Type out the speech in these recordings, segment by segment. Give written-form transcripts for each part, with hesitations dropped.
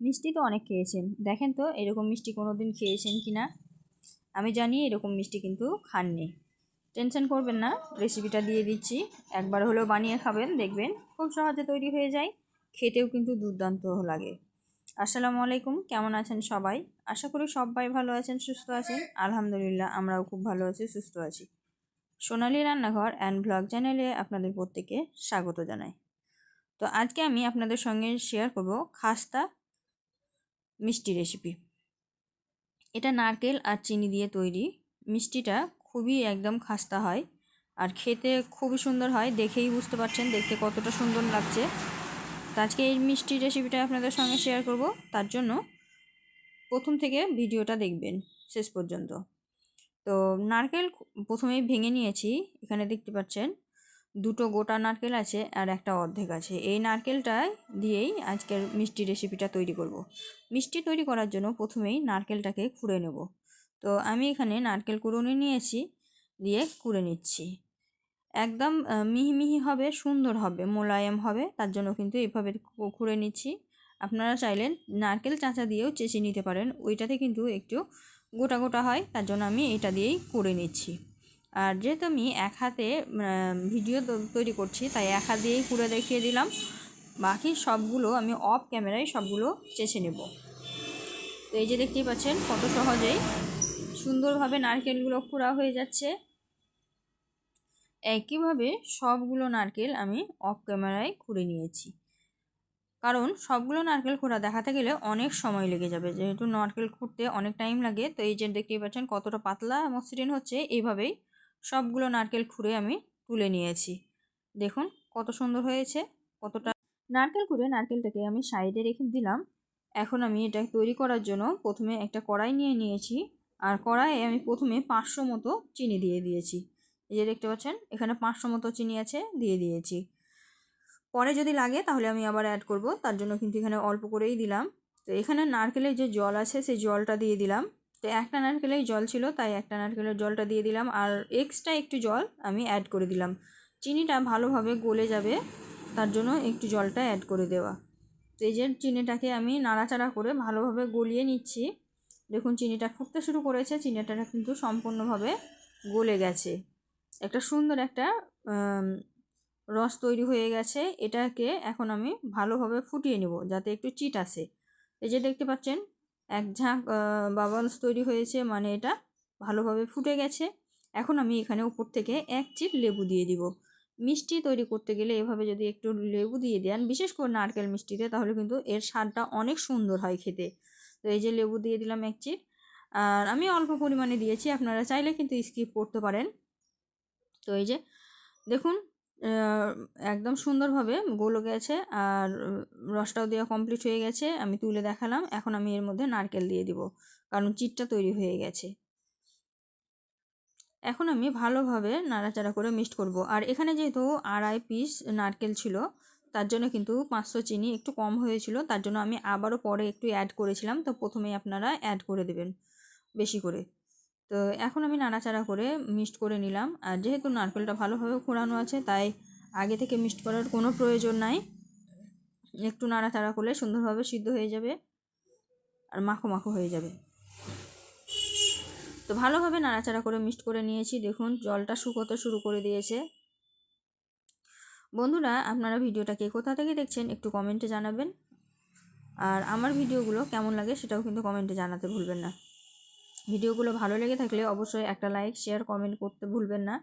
মিষ্টি তো অনেক খেয়েছেন, দেখেন তো এরকম মিষ্টি কোনো দিন খেয়েছেন কি না। আমি জানি এরকম মিষ্টি কিন্তু খাননি। টেনশন করবেন না, রেসিপিটা দিয়ে দিচ্ছি, একবার হলেও বানিয়ে খাবেন, দেখবেন খুব সহজে তৈরি হয়ে যায়, খেতেও কিন্তু দুর্দান্ত লাগে। আসসালামু আলাইকুম, কেমন আছেন সবাই? আশা করি সবাই ভালো আছেন, সুস্থ আছেন। আলহামদুলিল্লাহ, আমরাও খুব ভালো আছি, সুস্থ আছি। সোনালী রান্নাঘর অ্যান্ড ব্লগ চ্যানেলে আপনাদের প্রত্যেকে স্বাগত জানাই। তো আজকে আমি আপনাদের সঙ্গে শেয়ার করব খাস্তা মিষ্টি রেসিপি। এটা নারকেল আর চিনি দিয়ে তৈরি মিষ্টিটা, খুবই একদম খাস্তা হয় আর খেতে খুবই সুন্দর হয়। দেখেই বুঝতে পারছেন দেখতে কতটা সুন্দর লাগছে। তো আজকে এই মিষ্টি রেসিপিটা আপনাদের সঙ্গে শেয়ার করব, তার জন্য প্রথম থেকে ভিডিওটা দেখবেন শেষ পর্যন্ত। তো নারকেল প্রথমেই ভেঙে নিয়েছি, এখানে দেখতে পাচ্ছেন দুটো গোটা নারকেল আছে আর একটা অর্ধেক আছে। এই নারকেলটা দিয়েই আজকের মিষ্টি রেসিপিটা তৈরি করব। মিষ্টি তৈরি করার জন্য প্রথমেই নারকেলটাকে কুড়ে নেব। তো আমি এখানে নারকেল কুড়ুনি নিয়েছি, দিয়ে কুড়ে নিচ্ছি। একদম মিহি মিহি হবে, সুন্দর হবে, মোলায়েম হবে, তার জন্য কিন্তু এইভাবে কুড়ে নিচ্ছি। আপনারা চাইলে নারকেল চাঁচা দিয়েও চেঁচে নিতে পারেন, ওইটাতে কিন্তু একটু গোটা গোটা হয়, তার জন্য আমি এটা দিয়েই কুড়ে নিচ্ছি। আর যেহেতু আমি এক হাতে ভিডিও তৈরি করছি, তাই এক হাত দিয়েই কুড়ে দেখিয়ে দিলাম। বাকি সবগুলো আমি অফ ক্যামেরায় সবগুলো চেঁচে নেব। তো এই যে দেখতেই পাচ্ছেন কত সহজেই সুন্দরভাবে নারকেলগুলো কুড়া হয়ে যাচ্ছে। একইভাবে সবগুলো নারকেল আমি অফ ক্যামেরায় কুড়ে নিয়েছি, কারণ সবগুলো নারকেল কুড়া দেখাতে গেলে অনেক সময় লেগে যাবে, যেহেতু নারকেল কুড়তে অনেক টাইম লাগে। তো এই যে দেখতেই পাচ্ছেন কতটা পাতলা মসৃণ হচ্ছে। এইভাবেই সবগুলো নারকেল কুড়ে আমি তুলে নিয়েছি। দেখুন কত সুন্দর হয়েছে। কতটা নারকেল কুড়ে নারকেলটাকে আমি সাইডে রেখে দিলাম। এখন আমি এটা তৈরি করার জন্য প্রথমে একটা কড়াই নিয়ে নিয়েছি, আর কড়াইয়ে আমি প্রথমে 500 মতো চিনি দিয়ে দিয়েছি। এই যে দেখতে পাচ্ছেন এখানে 500 মতো চিনি আছে, দিয়ে দিয়েছি। পরে যদি লাগে তাহলে আমি আবার অ্যাড করব, তার জন্য কিন্তু এখানে অল্প করেই দিলাম। তো এখানে নারকেলের যে জল আছে সেই জলটা দিয়ে দিলাম। তো একটা নারকেলেই জল ছিল, তাই একটা নারকেলের জলটা দিয়ে দিলাম, আর এক্সট্রা একটু জল আমি অ্যাড করে দিলাম। চিনিটা ভালোভাবে গলে যাবে, তার জন্য একটু জলটা অ্যাড করে দেওয়া। তো এই যে চিনিটাকে আমি নাড়াচাড়া করে ভালোভাবে গলিয়ে নিচ্ছি। দেখুন চিনিটা ফুটতে শুরু করেছে, চিনিটা কিন্তু সম্পূর্ণভাবে গলে গেছে। একটা সুন্দর একটা রস তৈরি হয়ে গেছে। এটাকে এখন আমি ভালোভাবে ফুটিয়ে নেব যাতে একটু চিট আসে। এই যে দেখতে পাচ্ছেন এক ঝাঁক বাবলস তৈরি হয়েছে, মানে এটা ভালোভাবে ফুটে গেছে। এখন আমি এখানে উপর থেকে এক চিট লেবু দিয়ে দিব। মিষ্টি তৈরি করতে গেলে এভাবে যদি একটু লেবু দিয়ে দেন, বিশেষ করে নারকেল মিষ্টিতে, তাহলে কিন্তু এর স্বাদটা অনেক সুন্দর হয় খেতে। তো এই যে লেবু দিয়ে দিলাম এক চিট, আর আমি অল্প পরিমাণে দিয়েছি, আপনারা চাইলে কিন্তু স্কিপ করতে পারেন। তো এই যে দেখুন একদম সুন্দরভাবে গলে গেছে, আর রসটাও দেওয়া কমপ্লিট হয়ে গেছে। আমি তুলে দেখালাম। এখন আমি এর মধ্যে নারকেল দিয়ে দিব, কারণ চিটটা তৈরি হয়ে গেছে। এখন আমি ভালোভাবে নাড়াচাড়া করে মিক্সড করব। আর এখানে যেহেতু 2.5 পিস নারকেল ছিল, তার জন্য কিন্তু 500 চিনি একটু কম হয়েছিল, তার জন্য আমি আবারও পরে একটু অ্যাড করেছিলাম। তো প্রথমেই আপনারা অ্যাড করে দেবেন বেশি করে। তো এখন আমি নাড়াচাড়া করে মিক্সড করে নিলাম। আর যেহেতু নারকেলটা ভালোভাবে কোরানো আছে, তাই আগে থেকে মিক্সড করার কোনো প্রয়োজন নাই। একটু নাড়াচাড়া করলে সুন্দরভাবে সিদ্ধ হয়ে যাবে আর মাখো মাখো হয়ে যাবে। তো ভালোভাবে নাড়াচাড়া করে মিক্সড করে নিয়েছি। দেখুন জলটা শুকোতে শুরু করে দিয়েছে। বন্ধুরা, আপনারা ভিডিওটা কে কোথা থেকে দেখছেন একটু কমেন্টে জানাবেন, আর আমার ভিডিওগুলো কেমন লাগে সেটাও কিন্তু কমেন্টে জানাতে ভুলবেন না। ভিডিওগুলো ভালো লেগে থাকলে অবশ্যই একটা লাইক, শেয়ার, কমেন্ট করতে ভুলবেন না।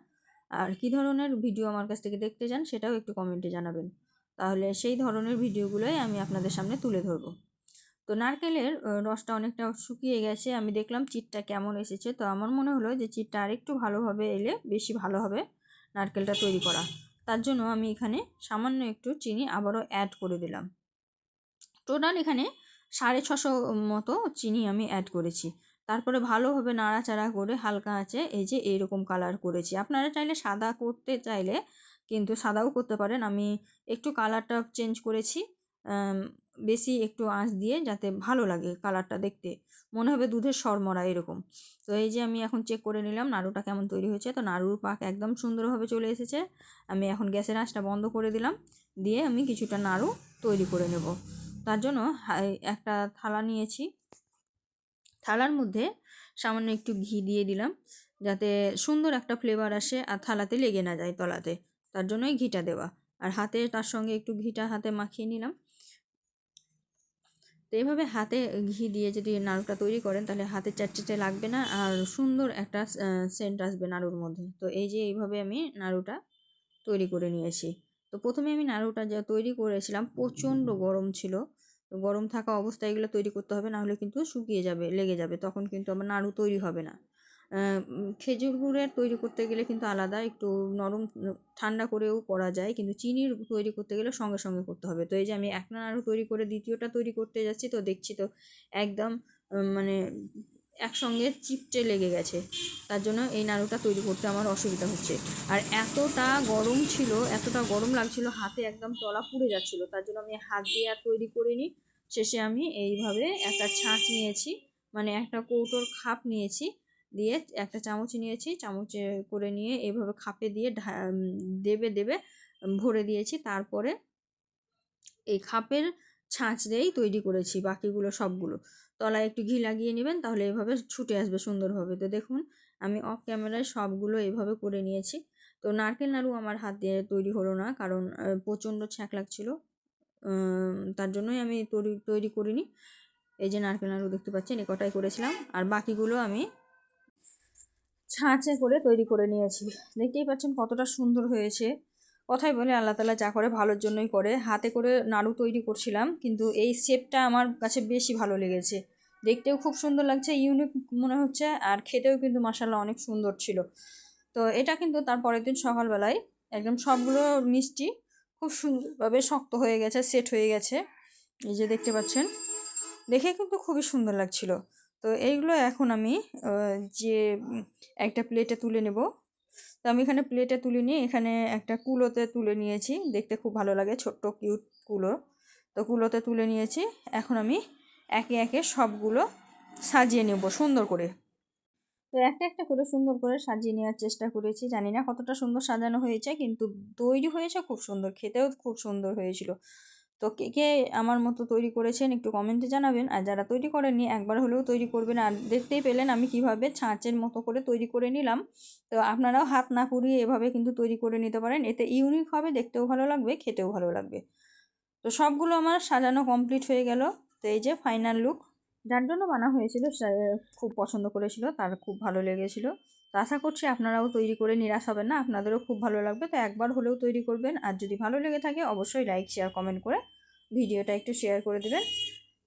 আর কী ধরনের ভিডিও আমার কাছ থেকে দেখতে চান সেটাও একটু কমেন্টে জানাবেন, তাহলে সেই ধরনের ভিডিওগুলোই আমি আপনাদের সামনে তুলে ধরব। তো নারকেলের রসটা অনেকটা শুকিয়ে গেছে, আমি দেখলাম চিটটা কেমন এসেছে। তো আমার মনে হলো যে চিটটা আরেকটু ভালোভাবে এলে বেশি ভালো হবে নারকেলটা তৈরি করা। তার জন্য আমি এখানে সামান্য একটু চিনি আবারও অ্যাড করে দিলাম। টোটাল এখানে 650 মতো চিনি আমি অ্যাড করেছি। তারপরে ভালোভাবে নাড়াচাড়া করে হালকা আঁচে এই যে এইরকম কালার করেছি। আপনারা চাইলে সাদা করতে চাইলে কিন্তু সাদাও করতে পারেন। আমি একটু কালারটা চেঞ্জ করেছি, বেশি একটু আঁচ দিয়ে, যাতে ভালো লাগে কালারটা দেখতে, মনে হবে দুধের সরমরা এরকম। তো এই যে আমি এখন চেক করে নিলাম নাড়ুটা কেমন তৈরি হয়েছে। তো নাড়ুর পাক একদম সুন্দরভাবে চলে এসেছে। আমি এখন গ্যাসের আঁচটা বন্ধ করে দিলাম, দিয়ে আমি কিছুটা নাড়ু তৈরি করে নেব। তার জন্য একটা থালা নিয়েছি, থালার মধ্যে সামান্য একটু ঘি দিয়ে দিলাম যাতে সুন্দর একটা ফ্লেভার আসে আর থালাতে লেগে না যায় তলাতে, তার জন্যই ঘিটা দেওয়া। আর হাতে তার সঙ্গে একটু ঘিটা হাতে মাখিয়ে নিলাম। তো এইভাবে হাতে ঘি দিয়ে যদি নাড়ুটা তৈরি করেন তাহলে হাতে চ্যাটচেটে লাগবে না আর সুন্দর একটা সেন্ট আসবে নাড়ুর মধ্যে। তো এই যে এইভাবে আমি নাড়ুটা তৈরি করে নিয়েছি। তো প্রথমে আমি নাড়ুটা যা তৈরি করেছিলাম প্রচণ্ড গরম ছিল, তো গরম থাকা অবস্থায় এগুলো তৈরি করতে হবে, নাহলে কিন্তু শুকিয়ে যাবে, লেগে যাবে, তখন কিন্তু আমার নাড়ু তৈরি হবে না। খেজুর গুড়ের তৈরি করতে গেলে কিন্তু আলাদা একটু নরম ঠান্ডা করেও করা যায়, কিন্তু চিনির তৈরি করতে গেলে সঙ্গে সঙ্গে করতে হবে। তো এই যে আমি একটা নাড়ু তৈরি করে দ্বিতীয়টা তৈরি করতে যাচ্ছি, তো দেখছি তো একদম মানে একসঙ্গে চিপটে লেগে গেছে, তার জন্য এই নাড়ুটা তৈরি করতে আমার অসুবিধা হচ্ছে। আর এতটা গরম ছিল, এতটা গরম লাগছিল, হাতে একদম তলা পুড়ে যাচ্ছিলো, তার জন্য আমি হাত দিয়ে আর তৈরি করিনি। শেষে আমি এইভাবে একটা ছাঁচ নিয়েছি, মানে একটা কৌটোর খাপ নিয়েছি, দিয়ে একটা চামচ নিয়েছি, চামচে করে নিয়ে এইভাবে খাপে দিয়ে দেবে দেবে ভরে দিয়েছি। তারপরে এই খাপের ছাঁচ দিয়েই তৈরি করেছি বাকিগুলো সবগুলো। তলায় একটু ঘি লাগিয়ে নেবেন, তাহলে এভাবে ছুটে আসবে সুন্দরভাবে। তো দেখুন আমি অফ ক্যামেরায় সবগুলো এভাবে করে নিয়েছি। তো নারকেল নাড়ু আমার হাত দিয়ে তৈরি হলো না, কারণ প্রচণ্ড ছ্যাঁক লাগছিলো, তার জন্যই আমি তৈরি করিনি। এই যে নারকেল নাড়ু দেখতে পাচ্ছেন, এ কটাই করেছিলাম, আর বাকিগুলো আমি ছাঁচে করে তৈরি করে নিয়েছি। দেখতেই পাচ্ছেন কতটা সুন্দর হয়েছে। কথাই বলে আল্লাহ তাআলা যা করে ভালোর জন্যই করে। হাতে করে নাড়ু তৈরি করছিলাম, কিন্তু এই শেপটা আমার কাছে বেশি ভালো লেগেছে। দেখতেও খুব সুন্দর লাগছে, ইউনিক মনে হচ্ছে, আর খেতেও কিন্তু মাশাআল্লাহ অনেক সুন্দর ছিল। তো এটা কিন্তু তার পরের দিন সকালবেলায় একদম সবগুলো মিষ্টি খুব সুন্দরভাবে শক্ত হয়ে গেছে, সেট হয়ে গেছে। এই যে দেখতে পাচ্ছেন, দেখে কিন্তু খুবই সুন্দর লাগছিল। তো এইগুলো এখন আমি যে একটা প্লেটে তুলে নেব। তো আমি এখানে প্লেটে তুলে নিয়ে এখানে একটা কুলোতে তুলে নিয়েছি, দেখতে খুব ভালো লাগে, ছোট্ট কিউট কুলো। তো কুলোতে তুলে নিয়েছি, এখন আমি একে একে সবগুলো সাজিয়ে নেব সুন্দর করে। তো একটা একটা করে সুন্দর করে সাজিয়ে নেওয়ার চেষ্টা করেছি, জানি না কতটা সুন্দর সাজানো হয়েছে, কিন্তু তৈরি হয়েছে খুব সুন্দর, খেতেও খুব সুন্দর হয়েছিল। তো কে কে আমার মতো তৈরি করেছেন একটু কমেন্টে জানাবেন, আর যারা তৈরি করেননি একবার হলেও তৈরি করবেন। আর দেখতেই পেলেন আমি কিভাবে ছাঁচের মতো করে তৈরি করে নিলাম। তো আপনারাও হাত না পুড়িয়ে এভাবে কিন্তু তৈরি করে নিতে পারেন, এতে ইউনিক হবে, দেখতেও ভালো লাগবে, খেতেও ভালো লাগবে। তো সবগুলো আমার সাজানো কমপ্লিট হয়ে গেল। তো এই যে ফাইনাল লুক, যার জন্য বানা হয়েছিল সে খুব পছন্দ করেছিল, তার খুব ভালো লেগেছিল। তো আশা করছি আপনারাও তৈরি করে নিরাশ হবেন না, আপনাদেরও খুব ভালো লাগবে। তো একবার হলেও তৈরি করবেন, আর যদি ভালো লেগে থাকে অবশ্যই লাইক শেয়ার কমেন্ট করে ভিডিওটা একটু শেয়ার করে দেবেন।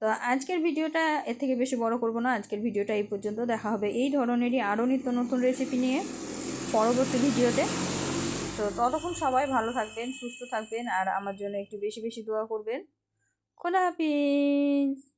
তো আজকের ভিডিওটা এর থেকে বেশি বড় করব না, আজকের ভিডিওটা এই পর্যন্ত। দেখা হবে এই ধরনেরই আরও নিত্য নতুন রেসিপি নিয়ে পরবর্তী ভিডিওতে। তো ততক্ষণ সবাই ভালো থাকবেন, সুস্থ থাকবেন, আর আমার জন্য একটু বেশি বেশি দোয়া করবেন। খোদা হাফিজ।